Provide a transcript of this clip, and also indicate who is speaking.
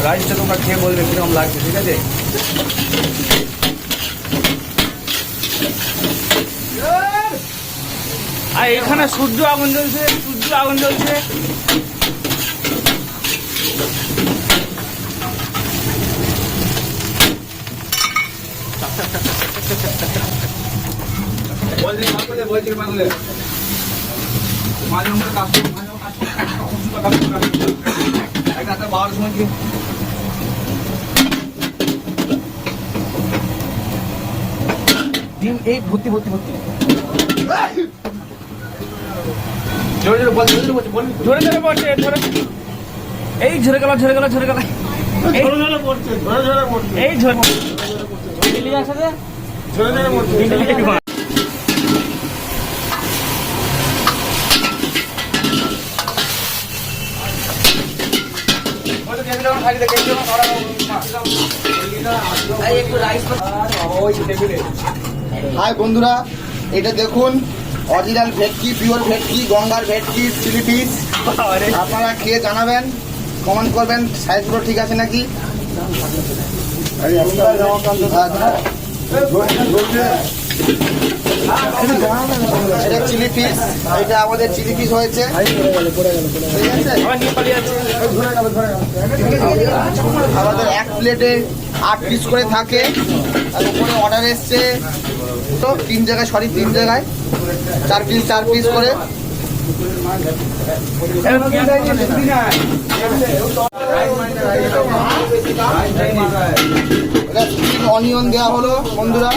Speaker 1: রাইসটা তোমরা খেয়ে বলবে কিরকম লাগছে, ঠিক আছে? আর এখানে সূর্য আগুন জ্বলছে, সূর্য আগুন জ্বলছে। ডিম এই ভর্তি ভর্তি ভর্তি। জোরে জোরে বল, জোরে জোরে পড়ছে, ধরে এই ঝরে গেল, ঝরে গেল, ঝরে গেল, ঝরে ঝরে পড়ছে, ঝরে ঝরে পড়ছে, এই ঝরে দিল্লি একসাথে ঝরে ঝরে পড়ছে।
Speaker 2: হাই বন্ধুরা, এটা দেখুন অরিজিনাল ভেটকি, পিওর ভেটকি, গঙ্গার ভেটকি, চিলি পিস। আপনারা খেয়ে জানাবেন, কমেন্ট করবেন সাইজগুলো ঠিক আছে নাকি। এটা চিলি পিস, এটা আমাদের চিলি পিস হয়েছে, ঠিক আছে। আমাদের এক প্লেটে 8 পিস করে থাকে, আর উপরে অর্ডার এসছে তো 3 জায়গায়, সরি 3 জায়গায় 4 পিস করে। অনিয়ন দেওয়া হলো বন্ধুরা।